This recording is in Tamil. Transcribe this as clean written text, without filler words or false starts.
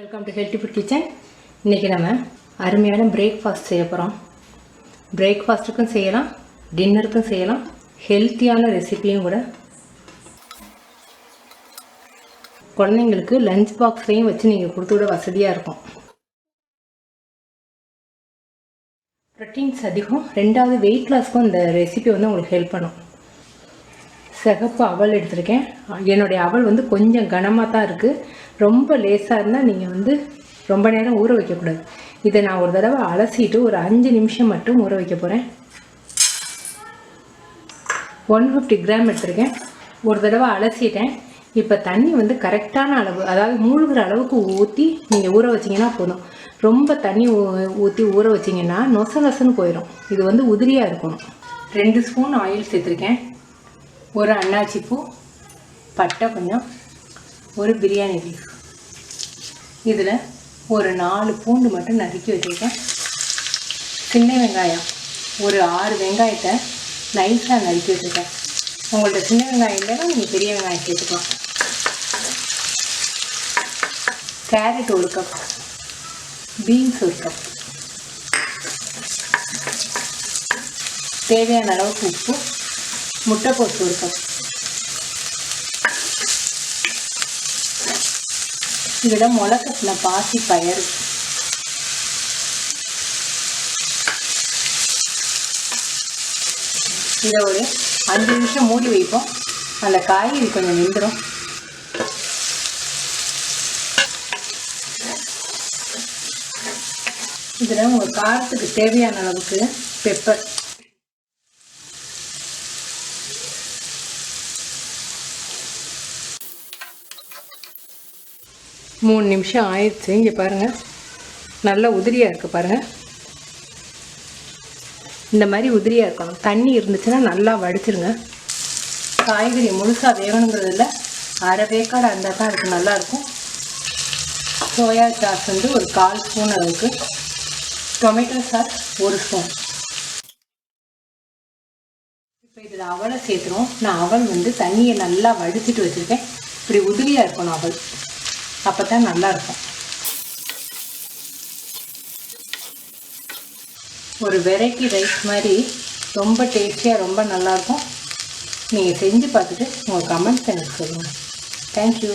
Welcome to healthy food kitchen. இன்றைக்கி நம்ம அருமையான பிரேக்ஃபாஸ்ட் செய்ய போகிறோம். பிரேக்ஃபாஸ்ட்டுக்கும் செய்யலாம், டின்னருக்கும் செய்யலாம், ஹெல்த்தியான ரெசிபியும் கூட. குழந்தைங்களுக்கு லஞ்ச் பாக்ஸ்லையும் வச்சு நீங்கள் கொடுத்து விட வசதியாக இருக்கும். ப்ரோட்டீன்ஸ் அதிகம், ரெண்டாவது வெயிட் லாஸ்க்கும் இந்த ரெசிபி வந்து உங்களுக்கு ஹெல்ப் பண்ணும். சிகப்பு அவல் எடுத்திருக்கேன். என்னுடைய அவல் வந்து கொஞ்சம் கனமாக தான் இருக்குது. ரொம்ப லேசாக இருந்தால் நீங்கள் வந்து ரொம்ப நேரம் ஊற வைக்கக்கூடாது. இதை நான் ஒரு தடவை அலசிட்டு ஒரு 5 நிமிஷம் மட்டும் ஊற வைக்க போகிறேன். 150 கிராம் எடுத்திருக்கேன். ஒரு தடவை அலசிட்டேன். இப்போ தண்ணி வந்து கரெக்டான அளவு, அதாவது மூழ்கிற அளவுக்கு ஊற்றி நீங்கள் ஊற வச்சிங்கன்னா போதும். ரொம்ப தண்ணி ஊற்றி ஊற வச்சிங்கன்னா நொசன்னு போயிடும். இது வந்து உதிரியாக இருக்கணும். 2 ஸ்பூன் ஆயில் சேர்த்துருக்கேன். ஒரு அன்னாச்சி பூ, பட்டை கொஞ்சம், ஒரு பிரியாணி லீஃப். இதில் ஒரு 4 பூண்டு மட்டும் நறுக்கி வச்சுருக்கேன். சின்ன வெங்காயம் ஒரு 6 வெங்காயத்தை நைஸாக நறுக்கி வச்சுருக்கேன். உங்கள்கிட்ட சின்ன வெங்காயம் இல்லைன்னா நீங்கள் பெரிய வெங்காயம் சேர்த்துக்கலாம். கேரட் 1 கப், பீன்ஸ் 1 கப், தேவையான அளவுக்கு உப்பு, முட்டைக்கோஸ் 1 கப். இதில் முளைக்கட்டின பாசி பயறு, இதை ஒரு 5 நிமிஷம் மூடி வைப்போம். அந்த காய்கறி கொஞ்சம் வெந்துடும். இதில் உங்கள் காரத்துக்கு தேவையான அளவுக்கு பெப்பர், 3 நிமிஷம் ஆயிடுச்சு. இங்கே பாருங்கள், நல்லா உதிரியாக இருக்குது பாருங்கள். இந்த மாதிரி உதிரியாக இருக்கணும். தண்ணி இருந்துச்சுன்னா நல்லா வடிச்சிருங்க. காய்கறி முழுசாக வேகணுங்கிறது இல்லை, அரை வேக்காடு இருந்தால் தான் அதுக்கு நல்லாயிருக்கும். சோயா சாஸ் வந்து ஒரு 1/4 ஸ்பூன் அளவுக்கு, டொமேட்டோ சாஸ் 1 ஸ்பூன். இப்போ இதில் அவலை சேர்த்துரும். நான் அவல் வந்து தண்ணியை நல்லா வடிச்சிட்டு வச்சுருக்கேன். இப்படி உதிரியாக இருக்கணும் அவல், அப்போ தான் நல்லாயிருக்கும். ஒரு வெரைட்டி ரைஸ் மாதிரி ரொம்ப டேஸ்டியாக ரொம்ப நல்லாயிருக்கும். நீங்கள் செஞ்சு பார்த்துட்டு உங்கள் கமெண்ட்ஸ் எனக்கு சொல்லுங்கள். தேங்க்யூ.